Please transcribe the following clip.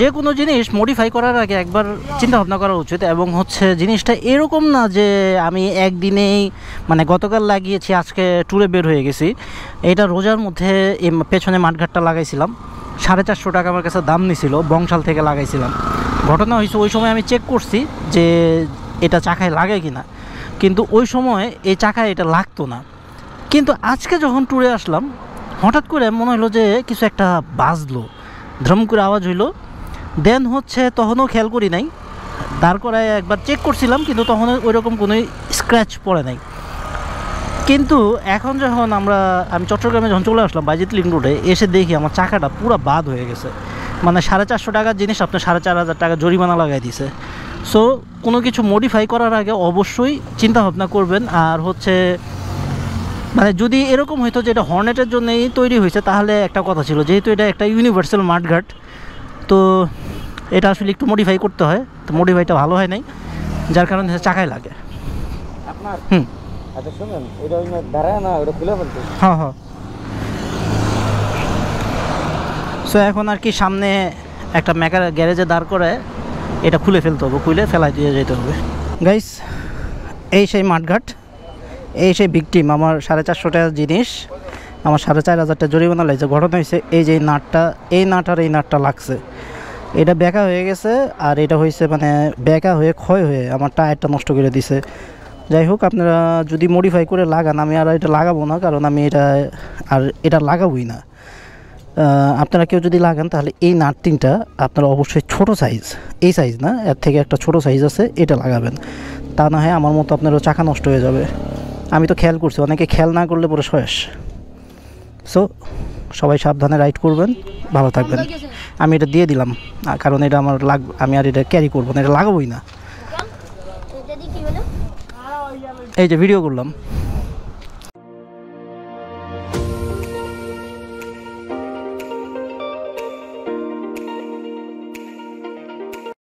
যে কোনো জিনিস মডিফাই করার আগে একবার চিন্তা ভাবনা করা উচিত। এবং হচ্ছে জিনিসটা এরকম না যে আমি একদিনেই মানে গতকাল লাগিয়েছি আজকে ট্যুরে বের হয়ে গেছি। এটা রোজার মধ্যে পেছনে মাঠঘাটটা লাগাইছিলাম, 450 টাকা আমার কাছে দাম নিছিল, বংশাল থেকে লাগাইছিলাম। ঘটনা হয়েছে ওই সময় আমি চেক করছি যে এটা চাকায় লাগায় কি না, কিন্তু ওই সময় এই চাকায় এটা লাগতো না। কিন্তু আজকে যখন ট্যুরে আসলাম হঠাৎ করে মনে হলো যে কিছু একটা বাজলো, ধ্রম করে আওয়াজ হইলো। দেন হচ্ছে তখনও খেয়াল করি নাই, দাঁড় করায় একবার চেক করছিলাম কিন্তু তখন ওইরকম কোনো স্ক্র্যাচ পড়ে নাই। কিন্তু এখন যখন আমি চট্টগ্রামে যখন চলে আসলাম বাইজিৎ লিংক রোডে, এসে দেখি আমার চাকাটা পুরো বাদ হয়ে গেছে। মানে 450 টাকার জিনিস আপনার 4500 টাকা জরিমানা লাগাই দিছে। সো কোনো কিছু মডিফাই করার আগে অবশ্যই চিন্তা ভাবনা করবেন। আর হচ্ছে মানে যদি এরকম হইতো যে এটা হর্নেটের জন্যই তৈরি হয়েছে তাহলে একটা কথা ছিল, যেহেতু এটা একটা ইউনিভার্সাল মাঠঘাট, তো এটা আসলে একটু মডিফাই করতে হয়। তো মডিফাইটা ভালো হয় নাই, যার কারণে চাকায় লাগে আপনার। আচ্ছা শুনুন, এটা ওই দাঁড়ায় না, ওটা খুলে ফেলতে। হ্যাঁ হ্যাঁ। সো এখন আর কি সামনে একটা গ্যারেজে দাঁড় করে এটা খুলে ফেলতে হবে, খুলে ফেলাই দিয়ে যেতে হবে। গাইস, এই সেই মাঠঘাট, এই সেই ভিকটিম। আমার 450 টাকার জিনিস আমার 4500 টাকা জরিমানা লাগছে। ঘটনা হয়েছে এই যে নাটটা, এই নাট আর এই নাটটা লাগছে, এটা বেঁকা হয়ে গেছে। আর এটা হয়েছে মানে বেঁকা হয়ে ক্ষয় হয়ে আমার টায়ারটা নষ্ট করে দিছে। যাই হোক, আপনারা যদি মডিফাই করে লাগান, আমি আর এটা লাগাবো না, কারণ আমি এটা লাগাবোই না। আপনারা কেউ যদি লাগান তাহলে এই নাটটিংটা আপনারা অবশ্যই ছোট সাইজ, এই সাইজ না, এর থেকে একটা ছোট সাইজ আছে, এটা লাগাবেন। তা না হয় আমার মতো আপনারও চাকা নষ্ট হয়ে যাবে। আমি তো খেয়াল করছি, অনেকে খেয়াল না করলে পরে শেষ। সো সবাই সাবধানে রাইড করবেন, ভালো থাকবেন। আমি এটা দিয়ে দিলাম, কারণ এটা আমার আমি আর এটা ক্যারি করবো না, এটা লাগাবোই না। এই যে ভিডিও করলাম।